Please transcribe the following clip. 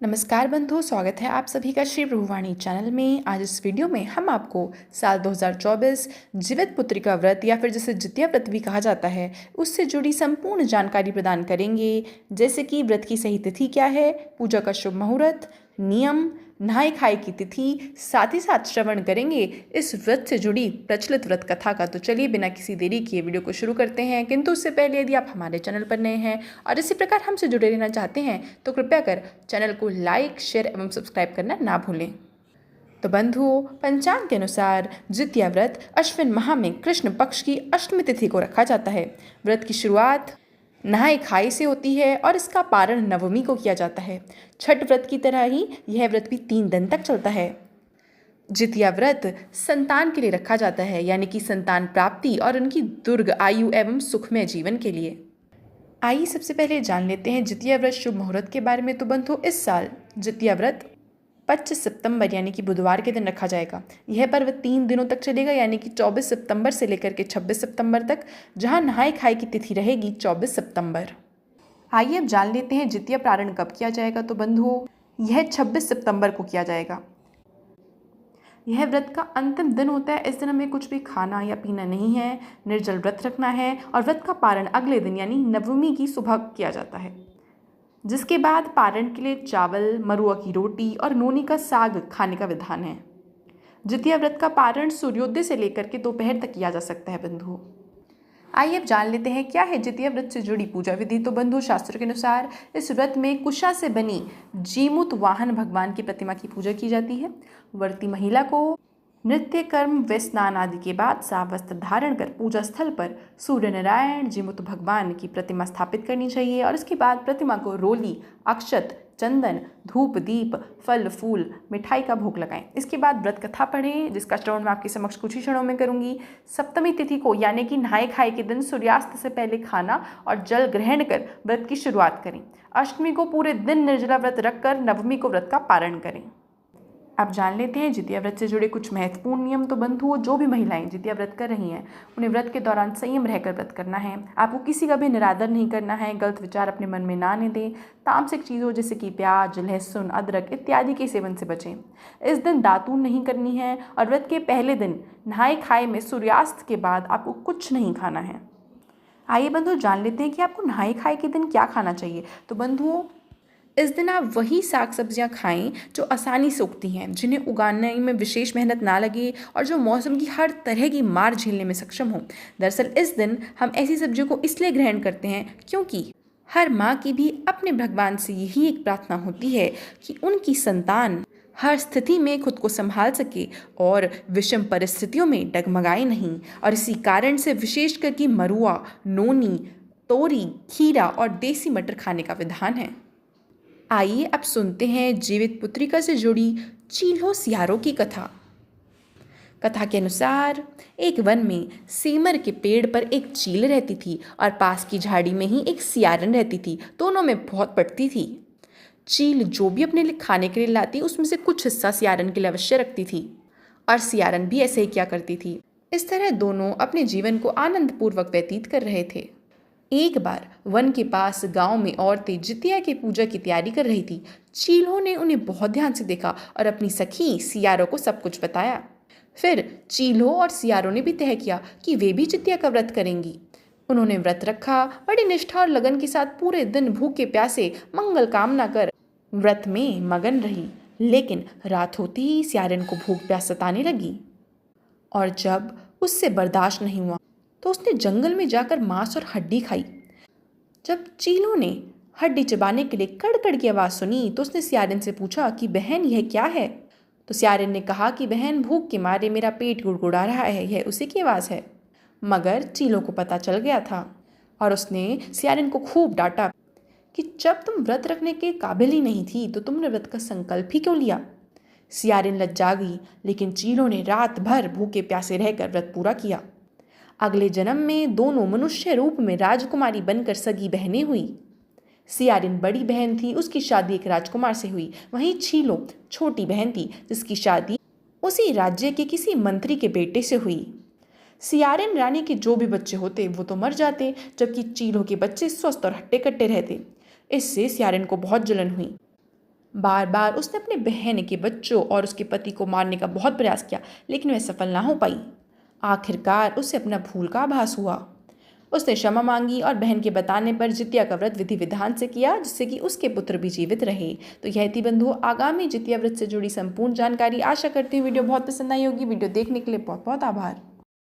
नमस्कार बंधु, स्वागत है आप सभी का श्री प्रभुवाणी चैनल में। आज इस वीडियो में हम आपको साल 2024 जीवित पुत्रिका व्रत या फिर जिसे जितिया व्रत भी कहा जाता है उससे जुड़ी संपूर्ण जानकारी प्रदान करेंगे। जैसे कि व्रत की सही तिथि क्या है, पूजा का शुभ मुहूर्त, नियम, नहाय खाए की तिथि, साथ ही साथ श्रवण करेंगे इस व्रत से जुड़ी प्रचलित व्रत कथा का। तो चलिए बिना किसी देरी किए वीडियो को शुरू करते हैं। किंतु उससे पहले यदि आप हमारे चैनल पर नए हैं और इसी प्रकार हमसे जुड़े रहना चाहते हैं तो कृपया कर चैनल को लाइक, शेयर एवं सब्सक्राइब करना ना भूलें। तो बंधुओं, पंचांग के अनुसार जितिया व्रत अश्विन माह में कृष्ण पक्ष की अष्टमी तिथि को रखा जाता है। व्रत की शुरुआत नहाय खाई से होती है और इसका पारण नवमी को किया जाता है। छठ व्रत की तरह ही यह व्रत भी 3 दिन तक चलता है। जितिया व्रत संतान के लिए रखा जाता है, यानी कि संतान प्राप्ति और उनकी दीर्घ आयु एवं सुखमय जीवन के लिए। आइए सबसे पहले जान लेते हैं जितिया व्रत शुभ मुहूर्त के बारे में। तो बंधु, इस साल जितिया व्रत 25 सितंबर यानी कि बुधवार के दिन रखा जाएगा। यह पर्व 3 दिनों तक चलेगा, यानी कि 24 सितंबर से लेकर के 26 सितंबर तक, जहां नहाय खाए की तिथि रहेगी 24 सितंबर। आइए अब जान लेते हैं जितिया प्रारण कब किया जाएगा। तो बंधुओं, यह 26 सितंबर को किया जाएगा। यह व्रत का अंतिम दिन होता है। इस दिन हमें कुछ भी खाना या पीना नहीं है, निर्जल व्रत रखना है और व्रत का पारण अगले दिन यानी नवमी की सुबह किया जाता है, जिसके बाद पारण के लिए चावल, मरुआ की रोटी और नोनी का साग खाने का विधान है। जितिया व्रत का पारण सूर्योदय से लेकर के दोपहर तक किया जा सकता है। बंधुओं, आइए अब जान लेते हैं क्या है जितिया व्रत से जुड़ी पूजा विधि। तो बंधु, शास्त्रों के अनुसार इस व्रत में कुशा से बनी जीमूत वाहन भगवान की प्रतिमा की पूजा की जाती है। व्रती महिला को नृत्य कर्म व स्नान आदि के बाद साफ वस्त्र धारण कर पूजा स्थल पर सूर्य नारायण जीमूत भगवान की प्रतिमा स्थापित करनी चाहिए और इसके बाद प्रतिमा को रोली, अक्षत, चंदन, धूप, दीप, फल फूल, मिठाई का भोग लगाएं। इसके बाद व्रत कथा पढ़ें, जिसका श्रवण मैं आपके समक्ष कुछ ही क्षणों में करूंगी। सप्तमी तिथि को यानी कि नहाय खाए के दिन सूर्यास्त से पहले खाना और जल ग्रहण कर व्रत की शुरुआत करें। अष्टमी को पूरे दिन निर्जला व्रत रखकर नवमी को व्रत का पारण करें। अब जान लेते हैं जितिया व्रत से जुड़े कुछ महत्वपूर्ण नियम। तो बंधुओं, जो भी महिलाएं जितिया व्रत कर रही हैं उन्हें व्रत के दौरान संयम रहकर व्रत करना है। आपको किसी का भी निरादर नहीं करना है, गलत विचार अपने मन में ना आने दें। तामसिक चीज़ों जैसे कि प्याज, लहसुन, अदरक इत्यादि के सेवन से बचें। इस दिन दातून नहीं करनी है और व्रत के पहले दिन नहाय खाए में सूर्यास्त के बाद आपको कुछ नहीं खाना है। आइए बंधु जान लेते हैं कि आपको नहाय खाए के दिन क्या खाना चाहिए। तो बंधुओं, इस दिन आप वही साग सब्जियां खाएं जो आसानी से उगती हैं, जिन्हें उगाने में विशेष मेहनत ना लगे और जो मौसम की हर तरह की मार झेलने में सक्षम हो। दरअसल इस दिन हम ऐसी सब्जियों को इसलिए ग्रहण करते हैं क्योंकि हर माँ की भी अपने भगवान से यही एक प्रार्थना होती है कि उनकी संतान हर स्थिति में खुद को संभाल सके और विषम परिस्थितियों में डगमगाए नहीं। और इसी कारण से विशेषकर कि मरुआ, नोनी, तोरी, खीरा और देसी मटर खाने का विधान है। आइए अब सुनते हैं जीवित पुत्रिका से जुड़ी चील्हो सियारों की कथा। कथा के अनुसार एक वन में सेमर के पेड़ पर एक चील रहती थी और पास की झाड़ी में ही एक सियारन रहती थी। दोनों में बहुत पटती थी। चील जो भी अपने लिए खाने के लिए लाती उसमें से कुछ हिस्सा सियारन के लिए अवश्य रखती थी और सियारन भी ऐसे ही क्या करती थी। इस तरह दोनों अपने जीवन को आनंदपूर्वक व्यतीत कर रहे थे। एक बार वन के पास गांव में औरतें जितिया की पूजा की तैयारी कर रही थी। चीलों ने उन्हें बहुत ध्यान से देखा और अपनी सखी सियारों को सब कुछ बताया। फिर चीलों और सियारों ने भी तय किया कि वे भी जितिया का व्रत करेंगी। उन्होंने व्रत रखा, बड़ी निष्ठा और लगन के साथ पूरे दिन भूखे प्यासे मंगल कामना कर व्रत में मगन रही। लेकिन रात होते ही सियारन को भूख प्यास सताने लगी और जब उससे बर्दाश्त नहीं हुआ तो उसने जंगल में जाकर मांस और हड्डी खाई। जब चीलों ने हड्डी चबाने के लिए कड़कड़ की आवाज़ सुनी तो उसने सियारन से पूछा कि बहन यह क्या है। तो सियारन ने कहा कि बहन, भूख के मारे मेरा पेट गुड़गुड़ा रहा है, यह उसी की आवाज़ है। मगर चीलों को पता चल गया था और उसने सियारन को खूब डांटा कि जब तुम व्रत रखने के काबिल ही नहीं थी तो तुमने व्रत का संकल्प ही क्यों लिया। सियारन लज्जा गई, लेकिन चीलों ने रात भर भूखे प्यासे रहकर व्रत पूरा किया। अगले जन्म में दोनों मनुष्य रूप में राजकुमारी बनकर सगी बहनें हुई। सियारिन बड़ी बहन थी, उसकी शादी एक राजकुमार से हुई। वहीं चीलो छोटी बहन थी, जिसकी शादी उसी राज्य के किसी मंत्री के बेटे से हुई। सियारिन रानी के जो भी बच्चे होते वो तो मर जाते, जबकि चीलो के बच्चे स्वस्थ और हट्टे कट्टे रहते। इससे सियारिन को बहुत जलन हुई। बार बार उसने अपनी बहन के बच्चों और उसके पति को मारने का बहुत प्रयास किया, लेकिन वह सफल ना हो पाई। आखिरकार उसे अपना भूल का आभास हुआ। उसने क्षमा मांगी और बहन के बताने पर जितिया का व्रत विधि विधान से किया, जिससे कि उसके पुत्र भी जीवित रहे। तो यह थी बंधुओं आगामी जितिया व्रत से जुड़ी संपूर्ण जानकारी। आशा करती हूँ वीडियो बहुत पसंद आई होगी। वीडियो देखने के लिए बहुत बहुत आभार।